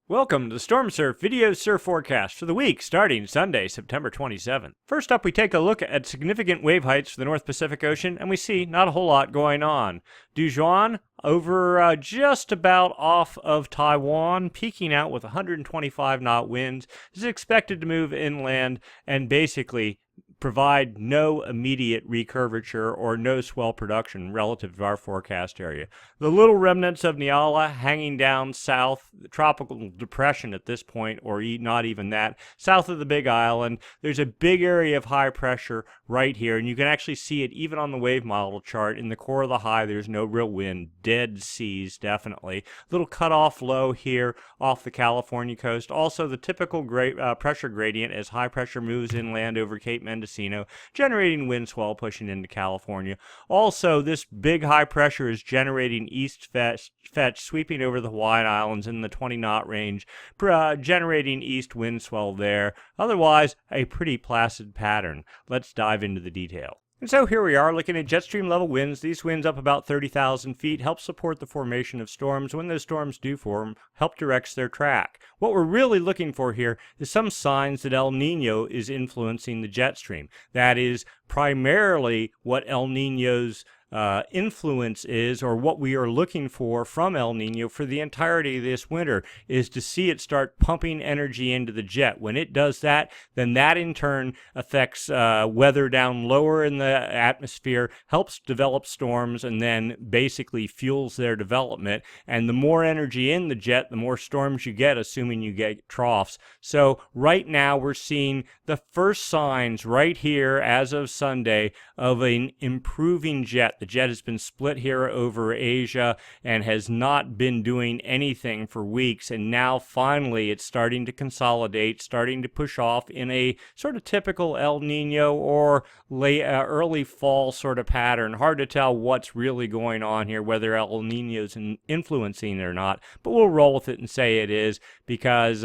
Welcome to the Stormsurf video surf forecast for the week starting Sunday, September 27th. First up, we take a look at significant wave heights for the North Pacific Ocean, and we see not a whole lot going on. Dujuan over just about off of Taiwan, peaking out with 125 knot winds, is expected to move inland and basically provide no immediate recurvature or no swell production relative to our forecast area. The little remnants of Nyala hanging down south, the tropical depression at this point, or not even that, south of the Big Island. There's a big area of high pressure right here, and you can actually see it even on the wave model chart. In the core of the high, there's no real wind. Dead seas, definitely. Little cutoff low here off the California coast. Also, the typical pressure gradient as high pressure moves inland over Cape Mendocino, generating wind swell pushing into California. Also, this big high pressure is generating east fetch sweeping over the Hawaiian Islands in the 20 knot range, generating east wind swell there. Otherwise, a pretty placid pattern. Let's dive into the detail. And so here we are looking at jet stream level winds. These winds up about 30,000 feet help support the formation of storms. When those storms do form, help direct their track. What we're really looking for here is some signs that El Nino is influencing the jet stream. That is primarily what El Nino's influence is, or what we are looking for from El Nino for the entirety of this winter, is to see it start pumping energy into the jet. When it does that, then that in turn affects weather down lower in the atmosphere, helps develop storms, and then basically fuels their development. And the more energy in the jet, the more storms you get, assuming you get troughs. So right now we're seeing the first signs right here as of Sunday of an improving jet. The jet has been split here over Asia and has not been doing anything for weeks, and now finally it's starting to consolidate, starting to push off in a sort of typical El Nino or early fall sort of pattern. Hard to tell what's really going on here, whether El Nino's influencing it or not, but we'll roll with it and say it is because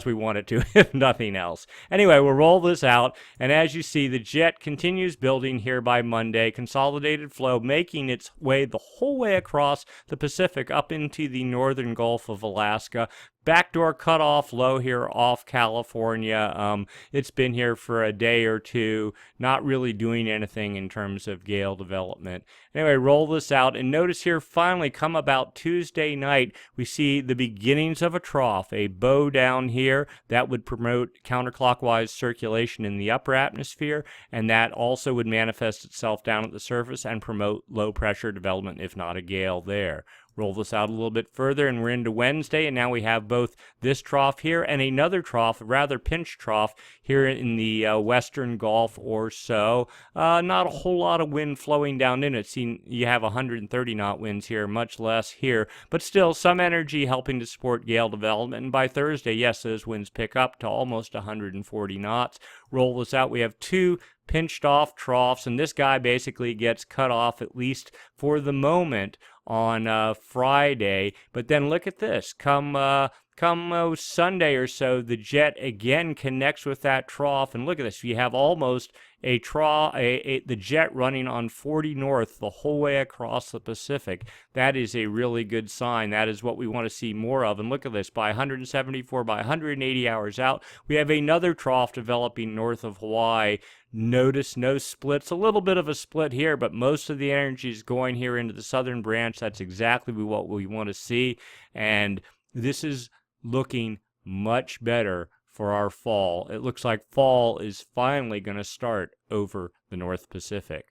we want it to, if nothing else. Anyway, we'll roll this out, and as you see, the jet continues building here by Monday. Consolidated flow making its way the whole way across the Pacific up into the northern Gulf of Alaska. Backdoor cutoff low here off California. It's been here for a day or two, not really doing anything in terms of gale development. Anyway, roll this out, and notice here finally come about Tuesday night, we see the beginnings of a trough, a bow down here that would promote counterclockwise circulation in the upper atmosphere, and that also would manifest itself down at the surface and promote low pressure development, if not a gale there. Roll this out a little bit further, and we're into Wednesday, and now we have both this trough here and another trough, rather pinch trough, here in the western Gulf or so. Not a whole lot of wind flowing down in it. See, you have 130 knot winds here, much less here, but still some energy helping to support gale development. And by Thursday, yes, those winds pick up to almost 140 knots. Roll this out. We have two pinched off troughs, and this guy basically gets cut off, at least for the moment, on Friday. But then look at this. Come Sunday or so, the jet again connects with that trough, and look at this. You have almost a trough, the jet running on 40 north the whole way across the Pacific. That is a really good sign. That is what we want to see more of. And look at this. By 174, by 180 hours out, we have another trough developing north of Hawaii. Notice no splits. A little bit of a split here, but most of the energy is going here into the southern branch. That's exactly what we want to see. And this is looking much better for our fall. It looks like fall is finally going to start over the North Pacific.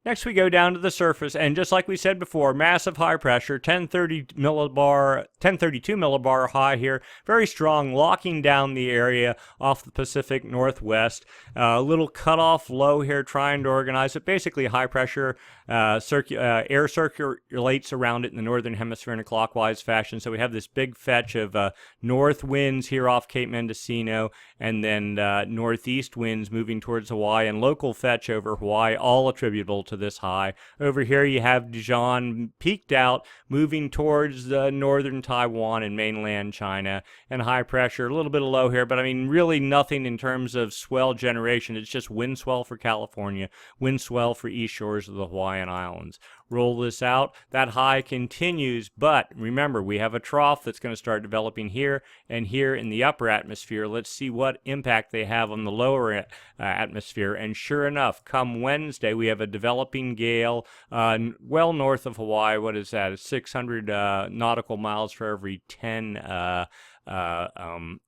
Next, we go down to the surface, and just like we said before, massive high pressure, 1032 millibar high here, very strong, locking down the area off the Pacific Northwest. A little cutoff low here, trying to organize it. Basically, high pressure air circulates around it in the northern hemisphere in a clockwise fashion. So we have this big fetch of north winds here off Cape Mendocino, and then northeast winds moving towards Hawaii, and local fetch over Hawaii, all attributable to this high. Over here you have Dijon peaked out, moving towards the northern Taiwan and mainland China, and high pressure, a little bit of low here, but I mean really nothing in terms of swell generation. It's just wind swell for California, wind swell for east shores of the Hawaiian Islands. Roll this out. That high continues, but remember, we have a trough that's going to start developing here and here in the upper atmosphere. Let's see what impact they have on the lower atmosphere. And sure enough, come Wednesday, we have a developing gale well north of Hawaii. What is that? 600 nautical miles for every 10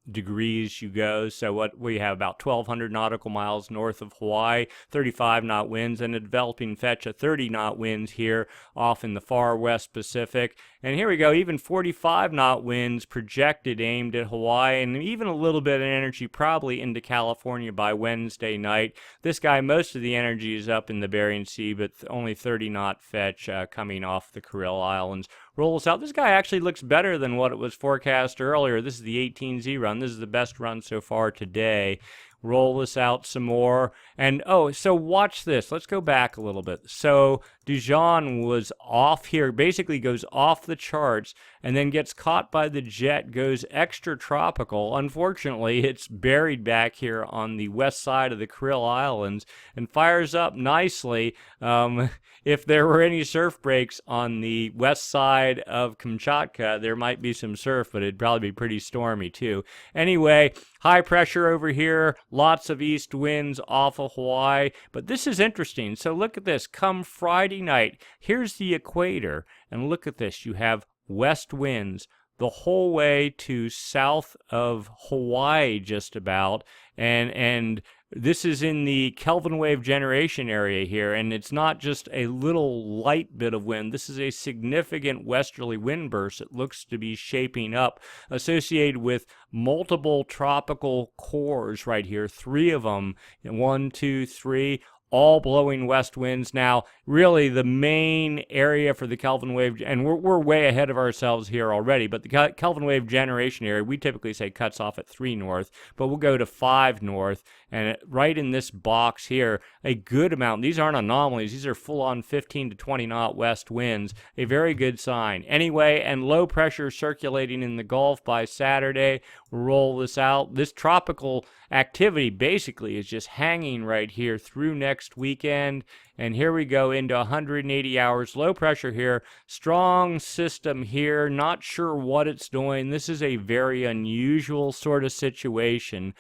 degrees you go. So what we have about 1,200 nautical miles north of Hawaii, 35 knot winds, and a developing fetch of 30 knot winds here off in the far west Pacific. And here we go, even 45 knot winds projected aimed at Hawaii, and even a little bit of energy probably into California by Wednesday night. This guy, most of the energy is up in the Bering Sea, but only 30 knot fetch coming off the Kuril Islands. Rolls out. This guy actually looks better than what it was forecast earlier. This is the 18Z run. This is the best run so far today. Roll this out some more. And, oh, so watch this. Let's go back a little bit. So Dijon was off here, basically goes off the charts, and then gets caught by the jet, goes extra tropical. Unfortunately, it's buried back here on the west side of the Kuril Islands and fires up nicely. If there were any surf breaks on the west side of Kamchatka, there might be some surf, but it'd probably be pretty stormy too. Anyway, high pressure over here, lots of east winds off of Hawaii, but this is interesting. So look at this. Come Friday night, here's the equator, and look at this. You have west winds the whole way to south of Hawaii just about, and this is in the Kelvin wave generation area here, and it's not just a little light bit of wind. This is a significant westerly wind burst that looks to be shaping up, associated with multiple tropical cores right here, 3 of them, 1, 2, 3, all blowing west winds. Now, really the main area for the Kelvin wave, and we're way ahead of ourselves here already, but the Kelvin wave generation area, we typically say cuts off at 3 north, but we'll go to 5 north, and right in this box here, a good amount. These aren't anomalies. These are full-on 15 to 20 knot west winds. A very good sign. Anyway, and low pressure circulating in the Gulf by Saturday. We'll roll this out. This tropical activity basically is just hanging right here through next weekend. And here we go into 180 hours. Low pressure here. Strong system here. Not sure what it's doing. This is a very unusual sort of situation.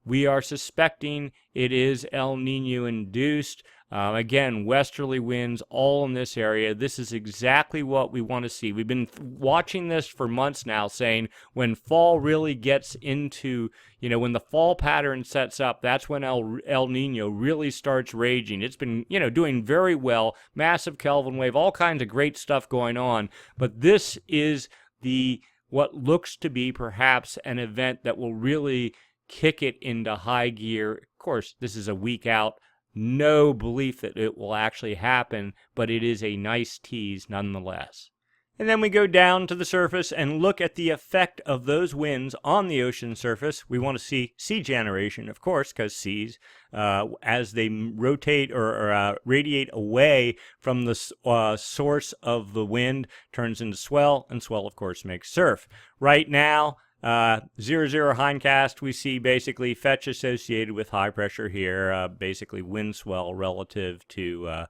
We are suspecting it is El Nino induced. Again, westerly winds all in this area. This is exactly what we want to see. We've been watching this for months now, saying when fall really gets into, when the fall pattern sets up, that's when El Nino really starts raging. It's been, doing very well. Massive Kelvin wave, all kinds of great stuff going on. But this is what looks to be perhaps an event that will really kick it into high gear. Of course, this is a week out. No belief that it will actually happen, but it is a nice tease nonetheless. And then we go down to the surface and look at the effect of those winds on the ocean surface. We want to see sea generation, of course, because seas, as they rotate or radiate away from the source of the wind, turns into swell, and swell, of course, makes surf. Right now, 0-0 hindcast, we see basically fetch associated with high pressure here, basically wind swell relative to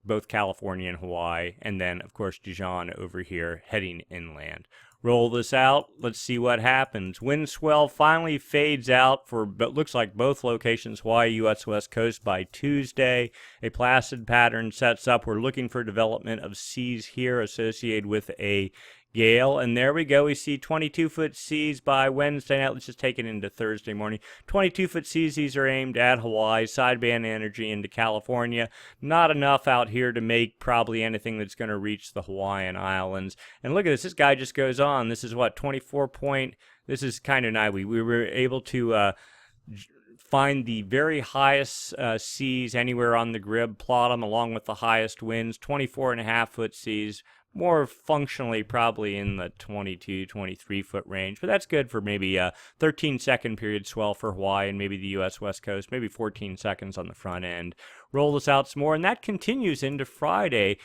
both California and Hawaii, and then, of course, Dijon over here heading inland. Roll this out. Let's see what happens. Wind swell finally fades out for what looks like both locations, Hawaii, U.S. West Coast, by Tuesday. A placid pattern sets up. We're looking for development of seas here associated with a gale, and there we go. We see 22-foot seas by Wednesday night. Let's just take it into Thursday morning. 22-foot seas. These are aimed at Hawaii. Sideband energy into California. Not enough out here to make probably anything that's going to reach the Hawaiian Islands. And look at this. This guy just goes on. This is what, 24 point. This is kind of nice. We were able to find the very highest seas anywhere on the grid, plot them along with the highest winds. 24.5-foot seas. More functionally probably in the 22, 23-foot range, but that's good for maybe a 13-second period swell for Hawaii and maybe the U.S. West Coast, maybe 14 seconds on the front end. roll this out some more, and that continues into Friday,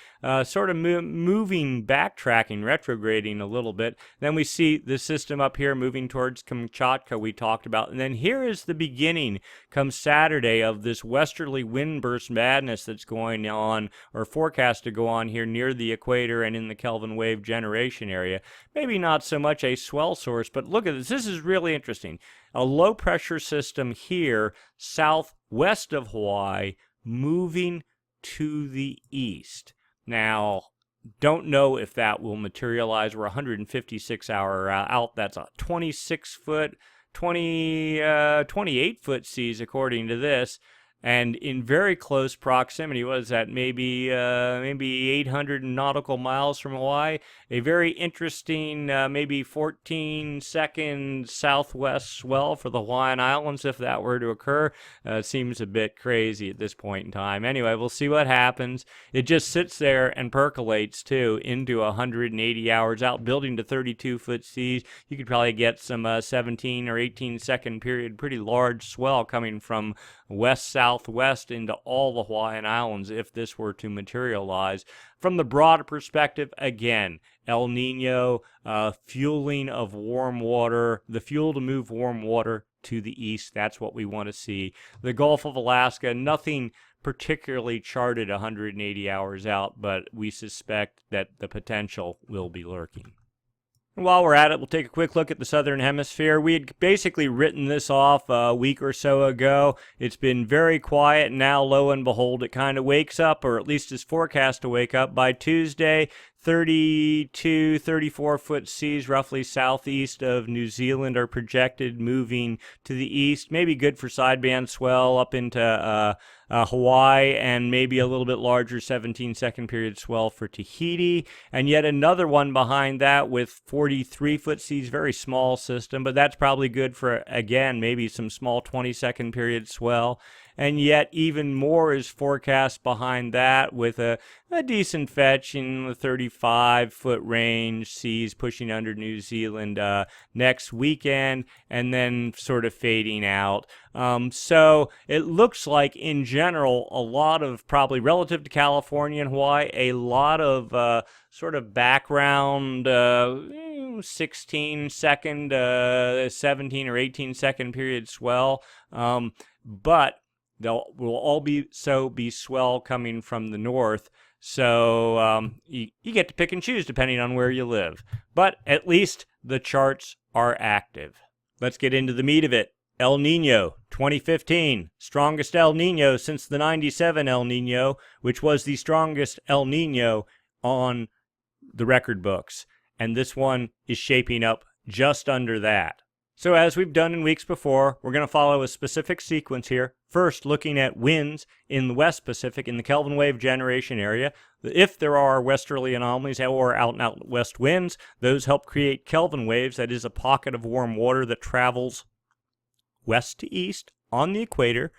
sort of moving, backtracking, retrograding a little bit. Then we see the system up here moving towards Kamchatka we talked about, and then here is the beginning, come Saturday, of this westerly wind burst madness that's going on, or forecast to go on here near the equator and in the Kelvin wave generation area. Maybe not so much a swell source, but look at this. This is really interesting. A low pressure system here southwest of Hawaii moving to the east. Now, don't know if that will materialize. We're 156 hour out. That's a 26-foot, 28-foot seas according to this. And in very close proximity, what is that, maybe 800 nautical miles from Hawaii? A very interesting, maybe 14-second southwest swell for the Hawaiian Islands, if that were to occur. Seems a bit crazy at this point in time. Anyway, we'll see what happens. It just sits there and percolates, too, into 180 hours out, building to 32-foot seas. You could probably get some 17 or 18-second period, pretty large swell coming from west-southwest into all the Hawaiian Islands if this were to materialize. From the broader perspective, again, El Nino, fueling of warm water, the fuel to move warm water to the east. That's what we want to see. The Gulf of Alaska, nothing particularly charted 180 hours out, but we suspect that the potential will be lurking. And while we're at it, we'll take a quick look at the southern hemisphere. We had basically written this off a week or so ago. It's been very quiet, and now, lo and behold, it kind of wakes up, or at least is forecast to wake up by Tuesday. 32, 34-foot seas roughly southeast of New Zealand are projected moving to the east. Maybe good for sideband swell up into Hawaii, and maybe a little bit larger 17-second period swell for Tahiti. And yet another one behind that with 43-foot seas, very small system, but that's probably good for, again, maybe some small 20-second period swell. And yet even more is forecast behind that with a decent fetch in the 35-foot range, seas pushing under New Zealand next weekend, and then sort of fading out. So it looks like, in general, a lot of, probably relative to California and Hawaii, a lot of sort of background 16-second, 17 or 18-second period swell, but will all be swell coming from the north. So you get to pick and choose depending on where you live. But at least the charts are active. Let's get into the meat of it. El Nino, 2015. Strongest El Nino since the 97 El Nino, which was the strongest El Nino on the record books. And this one is shaping up just under that. So as we've done in weeks before, we're going to follow a specific sequence here. First, looking at winds in the West Pacific, in the Kelvin wave generation area. If there are westerly anomalies or out-and-out west winds, those help create Kelvin waves. That is a pocket of warm water that travels west to east on the equator,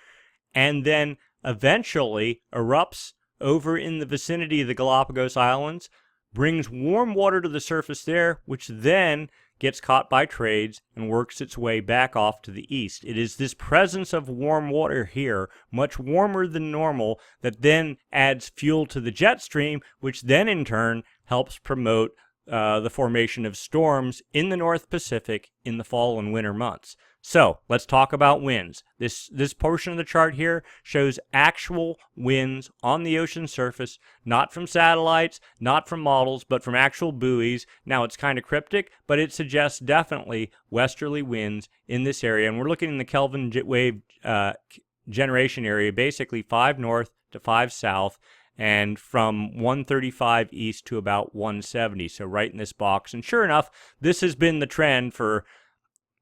and then eventually erupts over in the vicinity of the Galapagos Islands, brings warm water to the surface there, which then gets caught by trades and works its way back off to the east. It is this presence of warm water here, much warmer than normal, that then adds fuel to the jet stream, which then in turn helps promote the formation of storms in the North Pacific in the fall and winter months. So let's talk about winds. This portion of the chart here shows actual winds on the ocean surface, not from satellites, not from models, but from actual buoys. Now it's kind of cryptic, but it suggests definitely westerly winds in this area. And we're looking in the Kelvin wave generation area, basically 5 north to 5 south, and from 135 east to about 170, so right in this box. And sure enough, this has been the trend for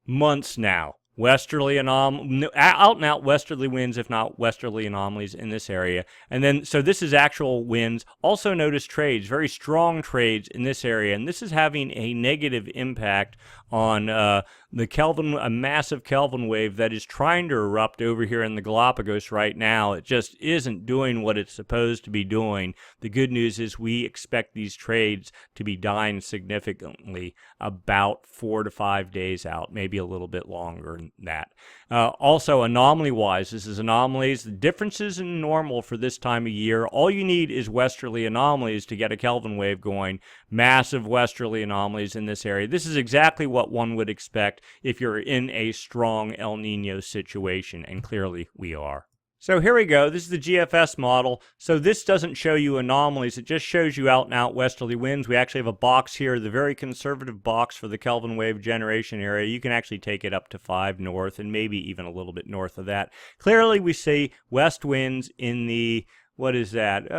months now. Westerly out and out westerly winds, if not westerly anomalies in this area. And then, so this is actual winds. Also notice trades, very strong trades in this area. And this is having a negative impact on the Kelvin, a massive Kelvin wave that is trying to erupt over here in the Galapagos right now. It just isn't doing what it's supposed to be doing. The good news is we expect these trades to be dying significantly about 4 to 5 days out, maybe a little bit longer. than that. Also, anomaly-wise, this is anomalies. The differences in normal for this time of year, all you need is westerly anomalies to get a Kelvin wave going. Massive westerly anomalies in this area. This is exactly what one would expect if you're in a strong El Nino situation, and clearly we are. So here we go. This is the GFS model. So this doesn't show you anomalies. It just shows you out and out westerly winds. We actually have a box here, the very conservative box for the Kelvin wave generation area. You can actually take it up to 5 north and maybe even a little bit north of that. Clearly we see west winds in the, what is that?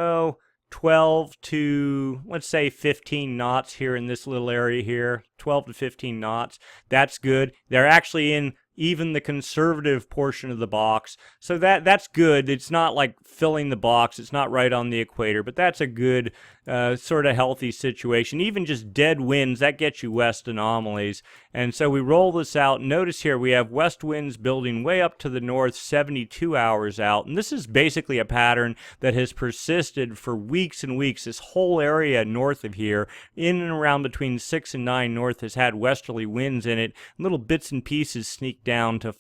12 to, let's say, 15 knots here in this little area here. 12 to 15 knots. That's good. They're actually in even the conservative portion of the box. So that's good. It's not like filling the box. It's not right on the equator, but that's a good sort of healthy situation. Even just dead winds, that gets you west anomalies. And so we roll this out. Notice here we have west winds building way up to the north 72 hours out. And this is basically a pattern that has persisted for weeks and weeks. This whole area north of here, in and around between 6 and 9 north, has had westerly winds in it. Little bits and pieces sneak down to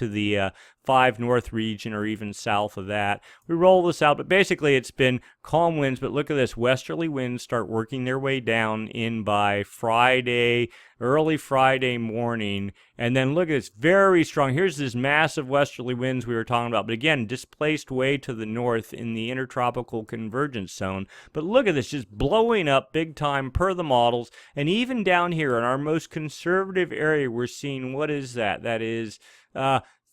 the 5 north region or even south of that. We roll this out, but basically it's been calm winds, but look at this. Westerly winds start working their way down in by Friday, early Friday morning, and then look at this, very strong. Here's this massive westerly winds we were talking about, but again, displaced way to the north in the intertropical convergence zone. But look at this, just blowing up big time per the models, and even down here in our most conservative area, we're seeing, what is that? That is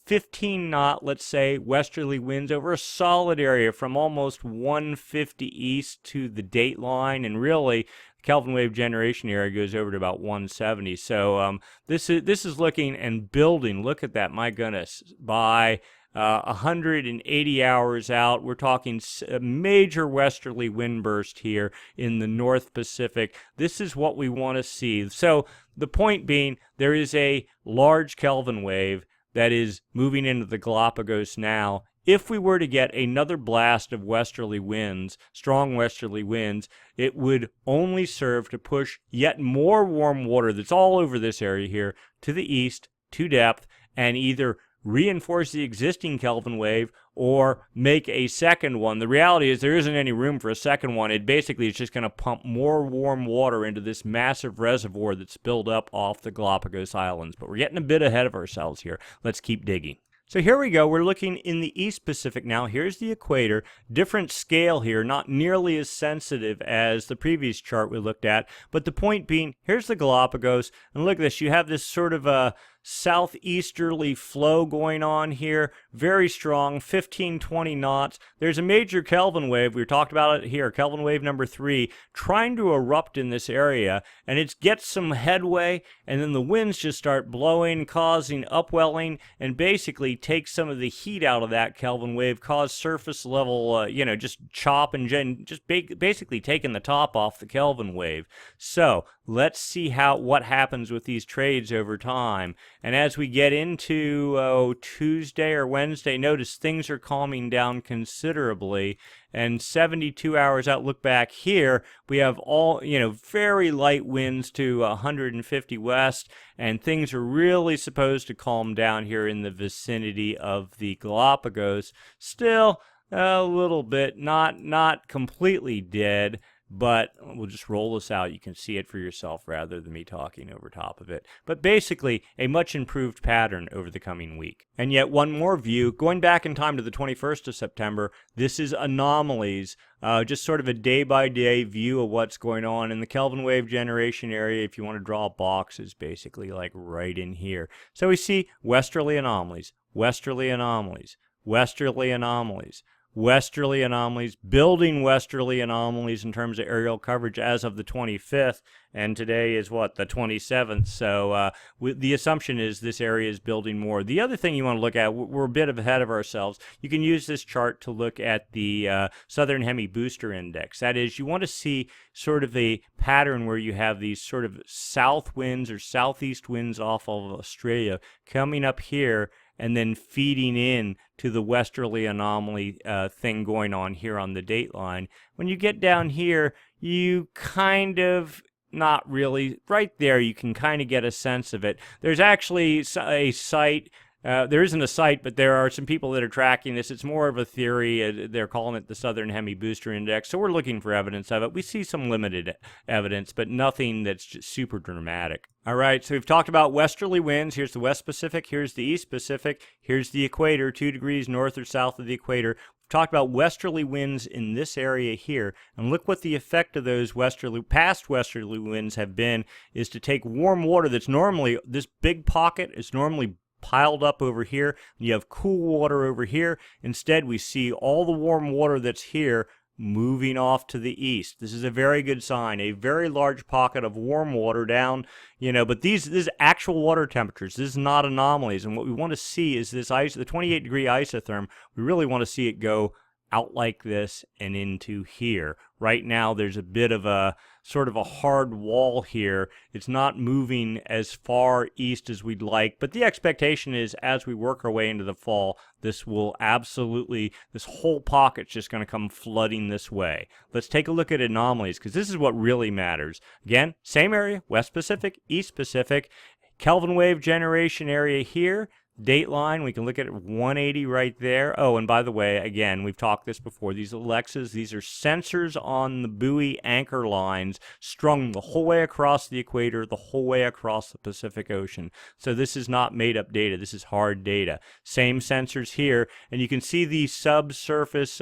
15 knot, let's say, westerly winds over a solid area from almost 150 east to the date line, and really Kelvin wave generation area goes over to about 170. So this is looking and building. Look at that, my goodness. By 180 hours out, we're talking a major westerly wind burst here in the North Pacific. This is what we want to see. So the point being, there is a large Kelvin wave that is moving into the Galapagos now. If we were to get another blast of westerly winds, strong westerly winds, it would only serve to push yet more warm water that's all over this area here to the east, to depth, and either reinforce the existing Kelvin wave or make a second one. The reality is there isn't any room for a second one. It basically is just going to pump more warm water into this massive reservoir that's built up off the Galapagos Islands. But we're getting a bit ahead of ourselves here. Let's keep digging. So here we go. We're looking in the East Pacific now. Here's the equator. Different scale here, not nearly as sensitive as the previous chart we looked at. But the point being, here's the Galapagos. And look at this. You have this sort of a southeasterly flow going on here, very strong, 15-20 knots. There's a major Kelvin wave, we talked about it here, Kelvin wave number 3, trying to erupt in this area, and it gets some headway, and then the winds just start blowing, causing upwelling, and basically take some of the heat out of that Kelvin wave, cause surface level, just chop and just basically taking the top off the Kelvin wave. So let's see what happens with these trades over time. And as we get into Tuesday or Wednesday, notice things are calming down considerably. And 72 hours out, look back here, we have all, very light winds to 150 west, and things are really supposed to calm down here in the vicinity of the Galapagos. Still a little bit, not completely dead. But we'll just roll this out. You can see it for yourself rather than me talking over top of it. But basically, a much improved pattern over the coming week. And yet one more view, going back in time to the 21st of September, this is anomalies, just sort of a day-by-day view of what's going on in the Kelvin wave generation area. If you want to draw a box, is basically like right in here. So we see westerly anomalies, westerly anomalies, westerly anomalies, westerly anomalies, building westerly anomalies in terms of aerial coverage as of the 25th, and today is what, the 27th, so the assumption is this area is building more. The other thing you want to look at, we're a bit ahead of ourselves, you can use this chart to look at the Southern Hemi Booster Index. That is, you want to see sort of a pattern where you have these sort of south winds or southeast winds off of Australia coming up here and then feeding in to the westerly anomaly thing going on here on the date line. When you get down here, you kind of not really. Right there, you can kind of get a sense of it. There's actually a site. There isn't a site, but there are some people that are tracking this. It's more of a theory. They're calling it the Southern Hemi Booster Index. So we're looking for evidence of it. We see some limited evidence, but nothing that's just super dramatic. All right, so we've talked about westerly winds. Here's the West Pacific. Here's the East Pacific. Here's the equator, 2 degrees north or south of the equator. We've talked about westerly winds in this area here. And look what the effect of those past westerly winds have been, is to take warm water that's normally, this big pocket is normally piled up over here. You have cool water over here. Instead, we see all the warm water that's here moving off to the east. This is a very good sign. A very large pocket of warm water down, but this is actual water temperatures. This is not anomalies. And what we want to see is this the 28-degree isotherm. We really want to see it go out like this and into here. Right now, there's a bit of a sort of a hard wall here. It's not moving as far east as we'd like, but the expectation is as we work our way into the fall, this whole pocket's just going to come flooding this way. Let's take a look at anomalies, because this is what really matters. Again, same area, West Pacific, East Pacific, Kelvin wave generation area here. Dateline, we can look at 180 right there. Oh, and by the way, again, we've talked this before. These Alexas, these are sensors on the buoy anchor lines strung the whole way across the equator, the whole way across the Pacific Ocean. So this is not made-up data. This is hard data. Same sensors here, and you can see the subsurface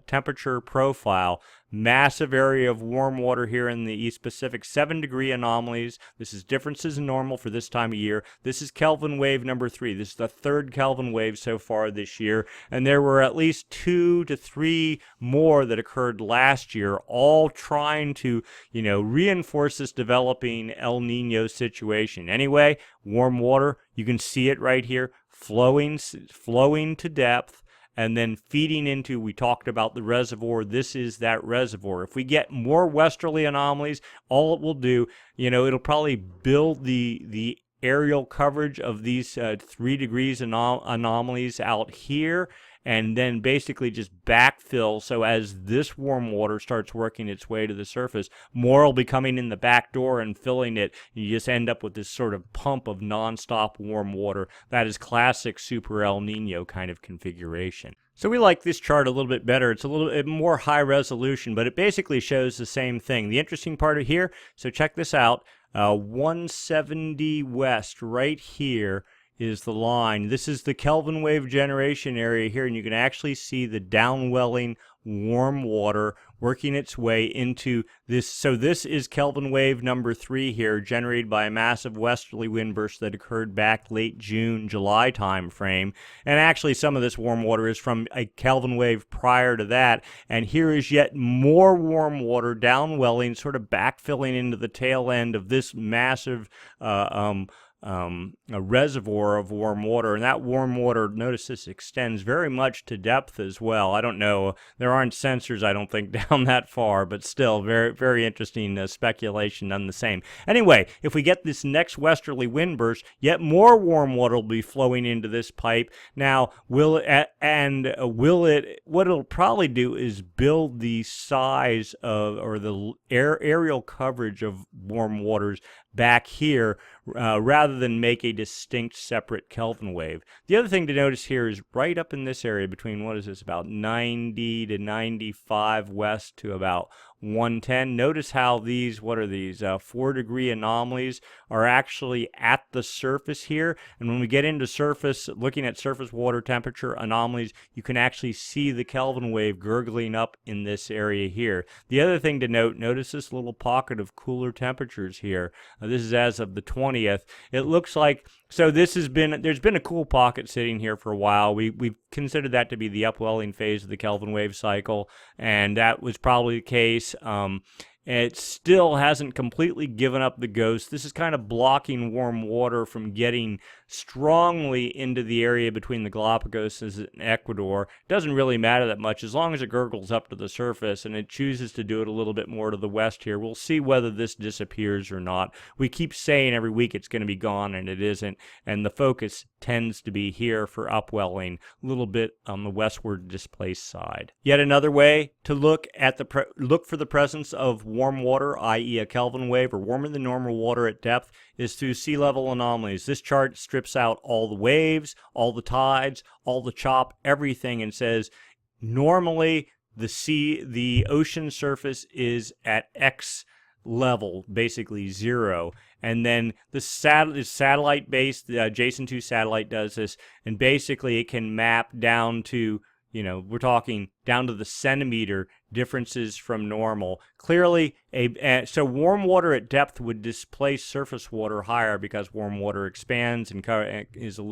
temperature profile. Massive area of warm water here in the East Pacific, 7-degree anomalies. This is differences in normal for this time of year. This is Kelvin wave number 3. This is the 3rd Kelvin wave so far this year, and there were at least 2 to 3 more that occurred last year, all trying to, reinforce this developing El Nino situation. Anyway, warm water, you can see it right here, flowing to depth, and then feeding into, we talked about the reservoir. This is that reservoir. If we get more westerly anomalies, all it will do, it'll probably build the aerial coverage of these 3 degrees anomalies out here, and then basically just backfill. So as this warm water starts working its way to the surface, more will be coming in the back door and filling it. You just end up with this sort of pump of nonstop warm water. That is classic Super El Nino kind of configuration. So we like this chart a little bit better. It's a little bit more high resolution, but it basically shows the same thing. The interesting part of here, so check this out, 170 west right here is the line. This is the Kelvin wave generation area here, and you can actually see the downwelling warm water working its way into this. So this is Kelvin wave number 3 here, generated by a massive westerly wind burst that occurred back late June, July time frame. And actually some of this warm water is from a Kelvin wave prior to that. And here is yet more warm water downwelling, sort of backfilling into the tail end of this massive a reservoir of warm water, and that warm water, notice this extends very much to depth as well. I don't know, there aren't sensors, I don't think, down that far, but still very, very interesting speculation none the same. Anyway, if we get this next westerly wind burst, yet more warm water will be flowing into this pipe. Now, what it'll probably do is build the size of, or the aerial coverage of warm waters back here, rather than make a distinct separate Kelvin wave. The other thing to notice here is right up in this area between, what is this, about 90 to 95 west to about 110. Notice how these, 4-degree anomalies are actually at the surface here. And when we get into surface, looking at surface water temperature anomalies, you can actually see the Kelvin wave gurgling up in this area here. The other thing to note, notice this little pocket of cooler temperatures here. This is as of the 20th. It looks like, so there's been a cool pocket sitting here for a while. We've considered that to be the upwelling phase of the Kelvin wave cycle, and that was probably the case. It still hasn't completely given up the ghost. This is kind of blocking warm water from getting strongly into the area between the Galapagos and Ecuador. It doesn't really matter that much as long as it gurgles up to the surface, and it chooses to do it a little bit more to the west here. We'll see whether this disappears or not. We keep saying every week it's going to be gone, and it isn't, and the focus tends to be here for upwelling, a little bit on the westward displaced side. Yet another way to look at look for the presence of warm water, i.e. a Kelvin wave, or warmer than normal water at depth, is through sea level anomalies. This chart strips out all the waves, all the tides, all the chop, everything, and says normally the ocean surface is at X level, basically 0. And then the satellite based, the JSON2 satellite does this, and basically it can map down to, we're talking down to the centimeter differences from normal. Clearly, so warm water at depth would displace surface water higher because warm water expands and covers a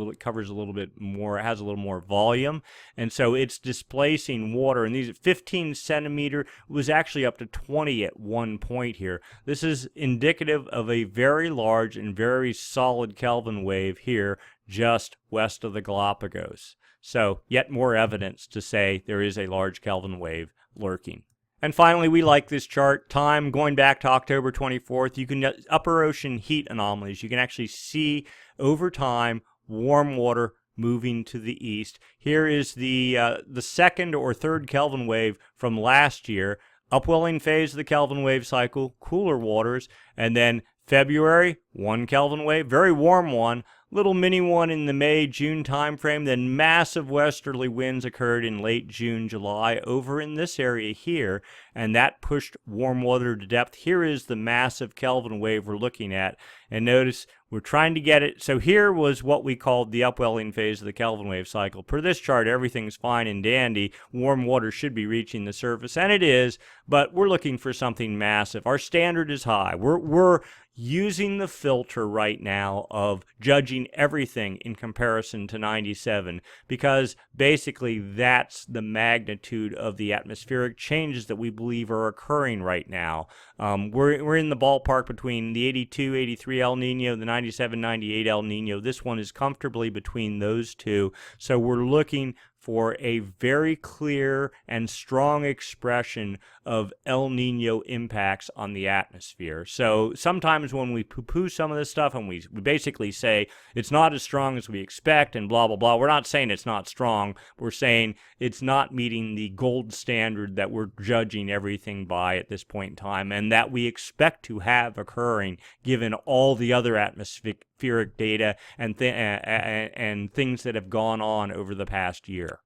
little bit more, has a little more volume, and so it's displacing water. And these 15 centimeter was actually up to 20 at one point here. This is indicative of a very large and very solid Kelvin wave here just west of the Galapagos. So yet more evidence to say there is a large Kelvin wave lurking. And finally, we like this chart. Time going back to October 24th. You can upper ocean heat anomalies. You can actually see over time warm water moving to the east. Here is the second or third Kelvin wave from last year. Upwelling phase of the Kelvin wave cycle, cooler waters, and then February, one Kelvin wave, very warm one. Little mini one in the May-June timeframe, then massive westerly winds occurred in late June, July over in this area here, and that pushed warm water to depth. Here is the massive Kelvin wave we're looking at, and notice we're trying to get it. So here was what we called the upwelling phase of the Kelvin wave cycle. Per this chart, everything's fine and dandy. Warm water should be reaching the surface, and it is, but we're looking for something massive. Our standard is high. We're using the filter right now of judging everything in comparison to 97, because basically that's the magnitude of the atmospheric changes that we believe are occurring right now. We're in the ballpark between the 82, 83 El Nino, the 97, 98 El Nino. This one is comfortably between those two. So we're looking for a very clear and strong expression of El Nino impacts on the atmosphere. So sometimes when we poo-poo some of this stuff and we basically say it's not as strong as we expect and blah, blah, blah, we're not saying it's not strong. We're saying it's not meeting the gold standard that we're judging everything by at this point in time, and that we expect to have occurring given all the other atmospheric data and things that have gone on over the past year.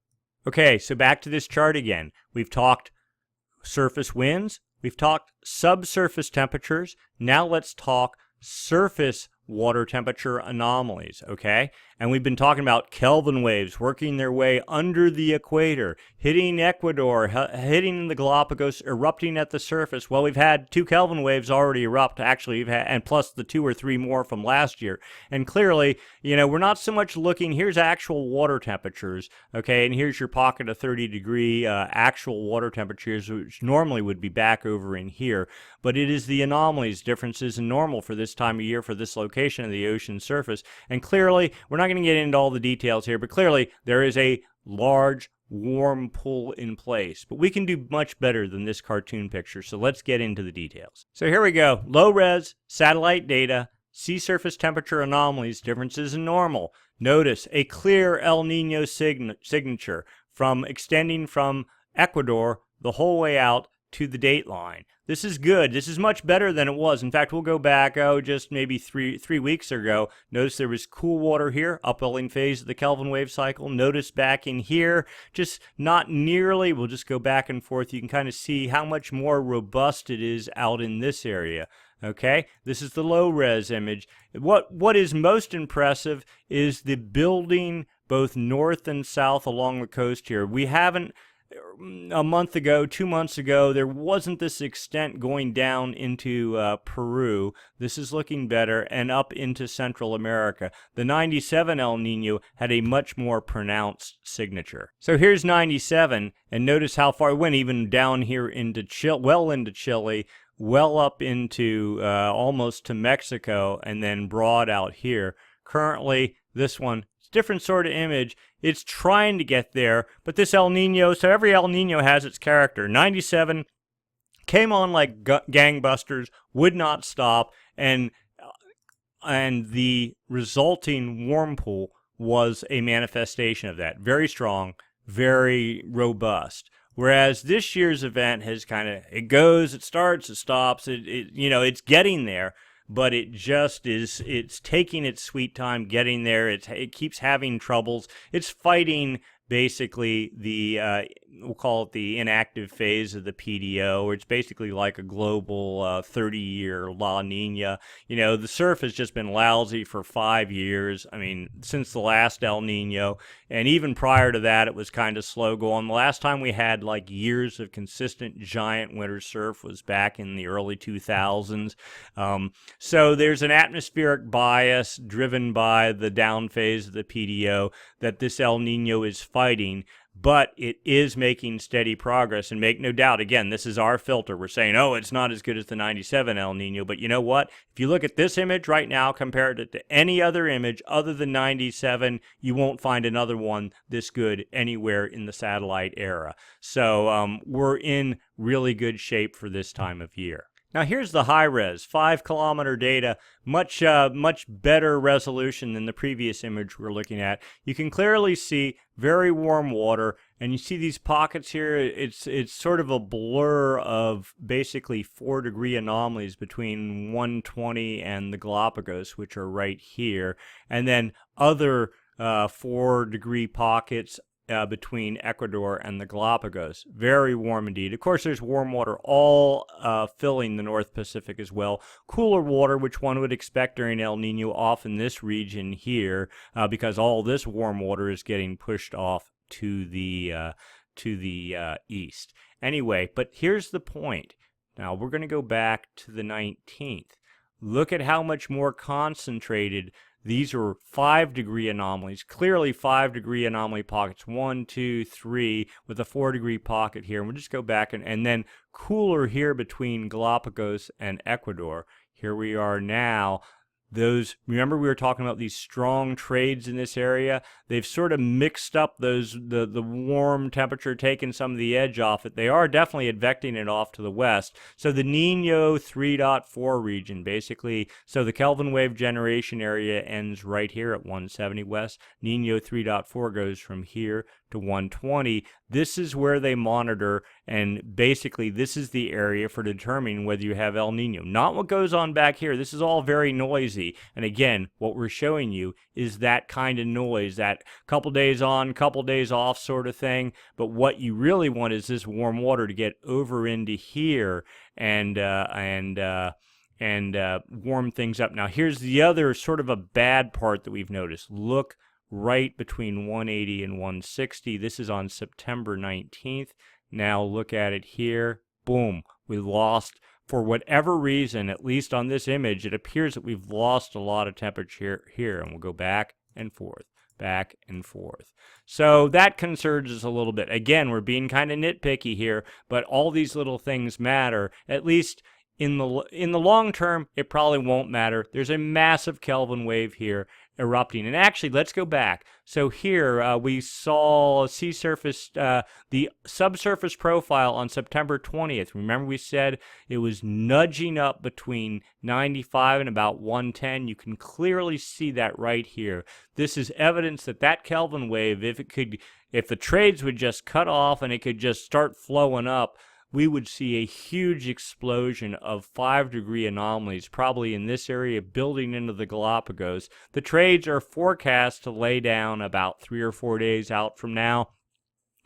Okay, so back to this chart again. We've talked surface winds, we've talked subsurface temperatures. Now let's talk surface water temperature anomalies, okay? And we've been talking about Kelvin waves working their way under the equator, hitting Ecuador, hitting the Galapagos, erupting at the surface. Well, we've had 2 Kelvin waves already erupt, actually, and plus the 2 or 3 more from last year. And clearly, we're not so much looking, here's actual water temperatures, okay? And here's your pocket of 30-degree actual water temperatures, which normally would be back over in here. But it is the anomalies, differences in normal for this time of year, for this location of the ocean surface. And clearly, we're not going to get into all the details here, but clearly there is a large warm pull in place. But we can do much better than this cartoon picture, so let's get into the details. So here we go. Low-res satellite data, sea surface temperature anomalies, differences in normal. Notice a clear El Nino signature extending from Ecuador the whole way out to the date line. This is good. This is much better than it was. In fact, we'll go back, just maybe three weeks ago. Notice there was cool water here, upwelling phase of the Kelvin wave cycle. Notice back in here, just not nearly. We'll just go back and forth. You can kind of see how much more robust it is out in this area. Okay, this is the low-res image. What is most impressive is the building both north and south along the coast here. We haven't, a month ago, 2 months ago, there wasn't this extent going down into Peru. This is looking better, and up into Central America. The 97 El Nino had a much more pronounced signature. So here's 97, and notice how far it went, even down here into Chile, well up into almost to Mexico, and then broad out here. Currently, this one, different sort of image. It's trying to get there, but this El Nino, so every El Nino has its character. 97 came on like gangbusters, would not stop, and the resulting warm pool was a manifestation of that. Very strong, very robust. Whereas this year's event has it goes, it starts, it stops, it's getting there, but it's taking its sweet time getting there. It keeps having troubles. It's fighting basically we'll call it the inactive phase of the PDO, where it's basically like a global 30-year La Nina. The surf has just been lousy for 5 years. I mean, since the last El Nino, and even prior to that, it was kind of slow going. The last time we had like years of consistent giant winter surf was back in the early 2000s. So there's an atmospheric bias driven by the down phase of the PDO that this El Nino is fighting, but it is making steady progress. And make no doubt, again, this is our filter. We're saying, oh, it's not as good as the 97 El Nino, but you know what? If you look at this image right now, compared it to any other image other than 97, you won't find another one this good anywhere in the satellite era. So we're in really good shape for this time of year. Now here's the high-res, 5-kilometer data, much better resolution than the previous image we're looking at. You can clearly see very warm water, and you see these pockets here. It's sort of a blur of basically 4-degree anomalies between 120 and the Galapagos, which are right here, and then other 4-degree pockets between Ecuador and the Galapagos. Very warm indeed. Of course, there's warm water all filling the North Pacific as well. Cooler water, which one would expect during El Nino, off in this region here, because all this warm water is getting pushed off to the east. Anyway, but here's the point. Now we're going to go back to the 19th. Look at how much more concentrated. These are 5-degree anomalies, clearly 5-degree anomaly pockets, 1, 2, 3, with a 4-degree pocket here. And we'll just go back and then cooler here between Galapagos and Ecuador. Here we are now. Remember we were talking about these strong trades in this area? They've sort of mixed up the warm temperature, taking some of the edge off it. They are definitely advecting it off to the west. So the Niño 3.4 region, basically, so the Kelvin wave generation area ends right here at 170 west. Niño 3.4 goes from here to 120. This is where they monitor, and basically this is the area for determining whether you have El Nino. Not what goes on back here. This is all very noisy. And again, what we're showing you is that kind of noise, that couple days on, couple days off sort of thing. But what you really want is this warm water to get over into here and warm things up. Now here's the other sort of a bad part that we've noticed. Look right between 180 and 160. This is on September 19th. Now look at it here. Boom. We lost, for whatever reason, at least on this image, it appears that we've lost a lot of temperature here. And we'll go back and forth, back and forth. So that concerns us a little bit. Again, we're being kind of nitpicky here, but all these little things matter. At least in the long term, it probably won't matter. There's a massive Kelvin wave here erupting. And actually, let's go back. So here we saw sea surface, the subsurface profile on September 20th. Remember we said it was nudging up between 95 and about 110. You can clearly see that right here. This is evidence that that Kelvin wave, if the trades would just cut off and it could just start flowing up, we would see a huge explosion of 5-degree anomalies, probably in this area, building into the Galapagos. The trades are forecast to lay down about 3 or 4 days out from now.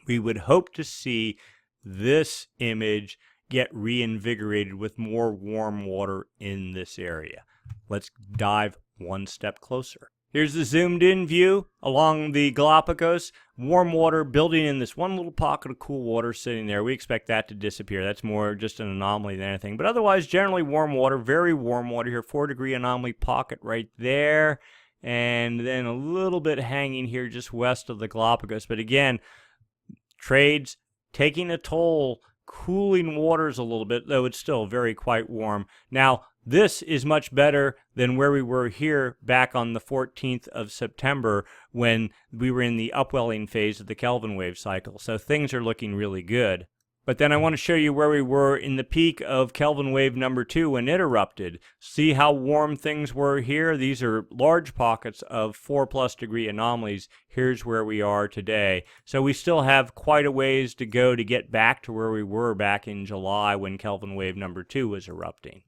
We would hope to see this image get reinvigorated with more warm water in this area. Let's dive one step closer. Here's the zoomed-in view along the Galapagos. Warm water building in this one little pocket of cool water sitting there. We expect that to disappear. That's more just an anomaly than anything. But otherwise, generally warm water, very warm water here. 4-degree anomaly pocket right there. And then a little bit hanging here just west of the Galapagos. But again, trades taking a toll, cooling waters a little bit, though it's still very quite warm. Now, this is much better than where we were here back on the 14th of September when we were in the upwelling phase of the Kelvin wave cycle. So things are looking really good. But then I want to show you where we were in the peak of Kelvin wave number 2 when it erupted. See how warm things were here? These are large pockets of 4+ degree anomalies. Here's where we are today. So we still have quite a ways to go to get back to where we were back in July when Kelvin wave number 2 was erupting.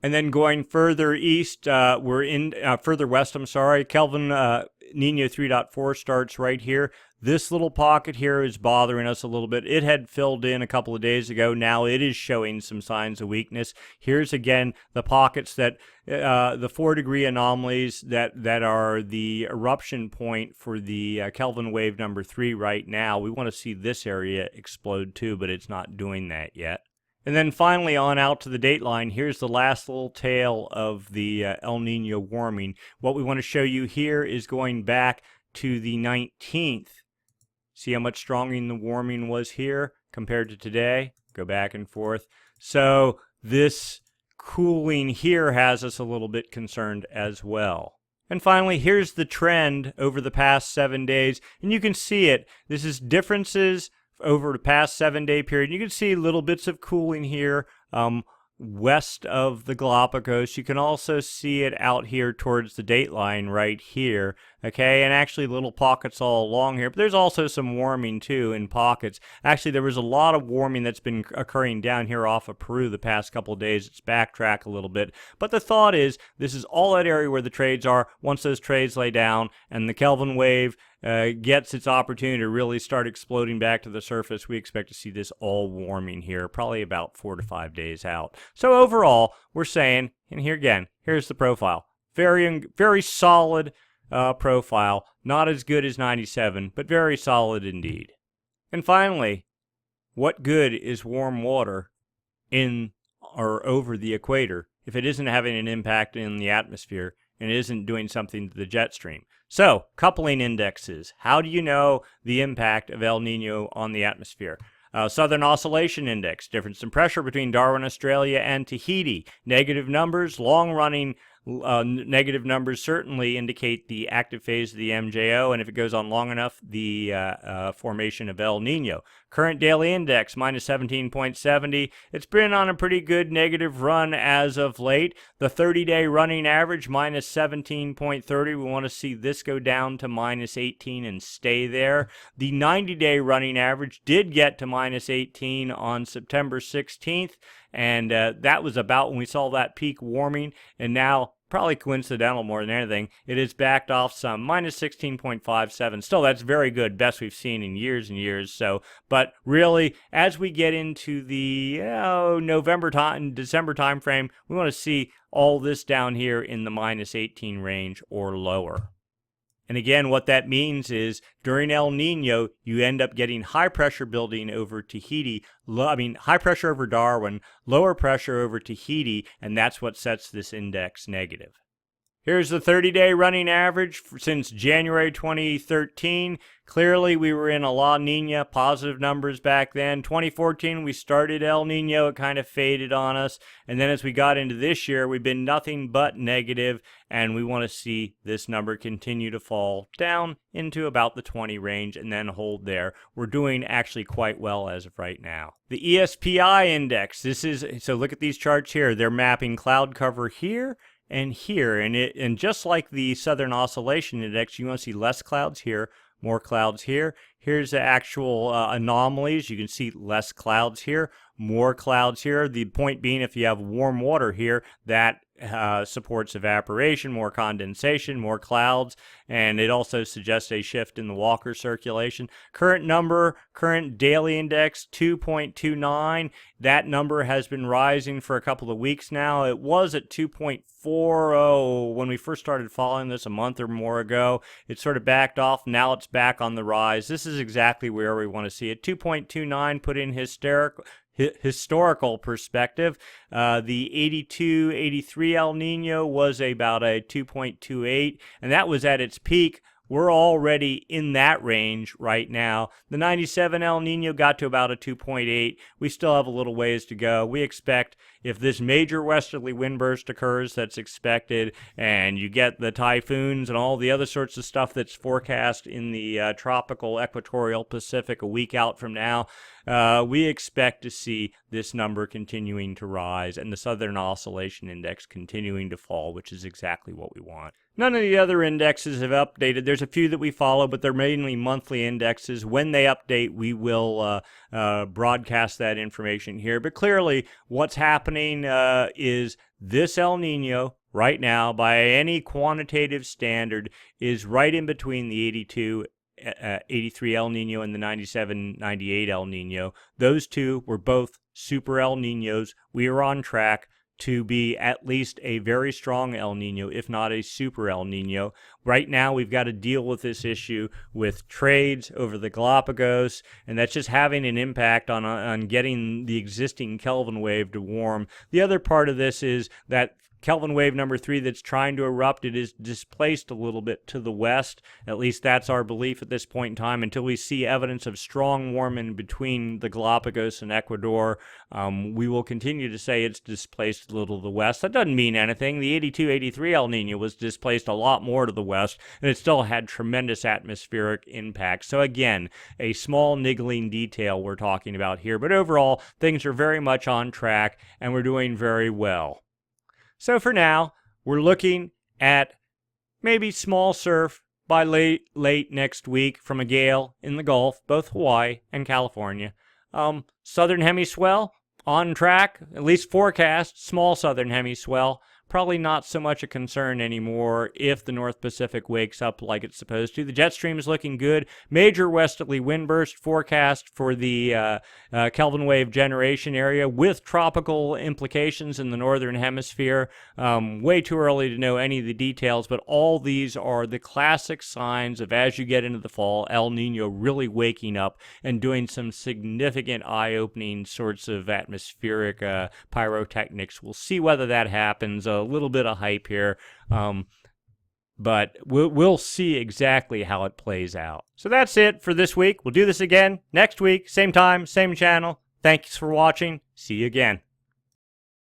And then going further east, we're in further west, I'm sorry. Kelvin Niño 3.4 starts right here. This little pocket here is bothering us a little bit. It had filled in a couple of days ago. Now it is showing some signs of weakness. Here's again the pockets that the 4 degree anomalies that are the eruption point for the Kelvin wave number 3 right now. We want to see this area explode too, but it's not doing that yet. And then finally on out to the dateline, here's the last little tail of the El Nino warming. What we want to show you here is going back to the 19th. See how much stronger the warming was here compared to today? Go back and forth. So this cooling here has us a little bit concerned as well. And finally, here's the trend over the past 7 days. And you can see it. This is differences over the past 7-day period. You can see little bits of cooling here west of the Galapagos. You can also see it out here towards the dateline right here, okay, and actually little pockets all along here, but there's also some warming too in pockets. Actually, there was a lot of warming that's been occurring down here off of Peru the past couple of days. It's backtrack a little bit, but the thought is this is all that area where the trades are. Once those trades lay down and the Kelvin wave gets its opportunity to really start exploding back to the surface, we expect to see this all warming here, probably about 4 to 5 days out. So overall, we're saying, and here again, here's the profile. Very solid profile. Not as good as 97, but very solid indeed. And finally, what good is warm water in or over the equator if it isn't having an impact in the atmosphere and it isn't doing something to the jet stream? So, coupling indexes. How do you know the impact of El Nino on the atmosphere? Southern Oscillation Index, difference in pressure between Darwin, Australia, and Tahiti. Negative numbers, long-running negative numbers certainly indicate the active phase of the MJO, and if it goes on long enough, the formation of El Nino. Current daily index, minus 17.70. It's been on a pretty good negative run as of late. The 30-day running average, minus 17.30. We want to see this go down to minus 18 and stay there. The 90-day running average did get to minus 18 on September 16th, and that was about when we saw that peak warming, and now, probably coincidental more than anything, it has backed off some, minus 16.57. Still, that's very good, best we've seen in years and years. So, but really, as we get into the November time, December time frame, we want to see all this down here in the minus 18 range or lower. And again, what that means is during El Nino, you end up getting high pressure building over Tahiti, high pressure over Darwin, lower pressure over Tahiti, and that's what sets this index negative. Here's the 30-day running average since January 2013. Clearly, we were in a La Nina, positive numbers back then. 2014, we started El Nino. It kind of faded on us. And then as we got into this year, we've been nothing but negative, and we want to see this number continue to fall down into about the 20 range and then hold there. We're doing actually quite well as of right now. The ESPI index, so look at these charts here. They're mapping cloud cover here and here, and just like the Southern Oscillation Index, you want to see less clouds here, more clouds here. Here's the actual anomalies. You can see less clouds here, more clouds here. The point being, if you have warm water here, that supports evaporation, more condensation, more clouds, and it also suggests a shift in the Walker circulation. Current daily index, 2.29. That number has been rising for a couple of weeks now. It was at 2.40 when we first started following this a month or more ago. It sort of backed off. Now it's back on the rise. This is exactly where we want to see it. 2.29 put in historical perspective. The 82-83 El Nino was about a 2.28, and that was at its peak We're already in that range right now. The 97 El Nino got to about a 2.8. We still have a little ways to go. We expect if this major westerly wind burst occurs that's expected, and you get the typhoons and all the other sorts of stuff that's forecast in the tropical equatorial Pacific a week out from now, we expect to see this number continuing to rise and the Southern Oscillation Index continuing to fall, which is exactly what we want. None of the other indexes have updated. There's a few that we follow, but they're mainly monthly indexes. When they update, we will broadcast that information here. But clearly, what's happening is this El Nino right now, by any quantitative standard, is right in between the 83 El Nino and the 97-98 El Nino. Those two were both super El Ninos. We are on track to be at least a very strong El Nino, if not a super El Nino. Right now, we've got to deal with this issue with trades over the Galapagos, and that's just having an impact on getting the existing Kelvin wave to warm. The other part of this is that Kelvin wave number 3 that's trying to erupt, it is displaced a little bit to the west. At least that's our belief at this point in time. Until we see evidence of strong warming between the Galapagos and Ecuador, we will continue to say it's displaced a little to the west. That doesn't mean anything. The 82-83 El Nino was displaced a lot more to the west, and it still had tremendous atmospheric impact. So again, a small niggling detail we're talking about here. But overall, things are very much on track, and we're doing very well. So for now, we're looking at maybe small surf by late next week from a gale in the Gulf, both Hawaii and California. Southern hemi swell on track, at least forecast, small southern hemi swell. Probably not so much a concern anymore if the North Pacific wakes up like it's supposed to. The jet stream is looking good. Major westerly wind burst forecast for the Kelvin wave generation area with tropical implications in the northern hemisphere. Way too early to know any of the details, but all these are the classic signs of, as you get into the fall, El Nino really waking up and doing some significant eye-opening sorts of atmospheric pyrotechnics. We'll see whether that happens. A little bit of hype here, but we'll see exactly how it plays out. So that's it for this week. We'll do this again next week, same time, same channel. Thanks for watching. See you again.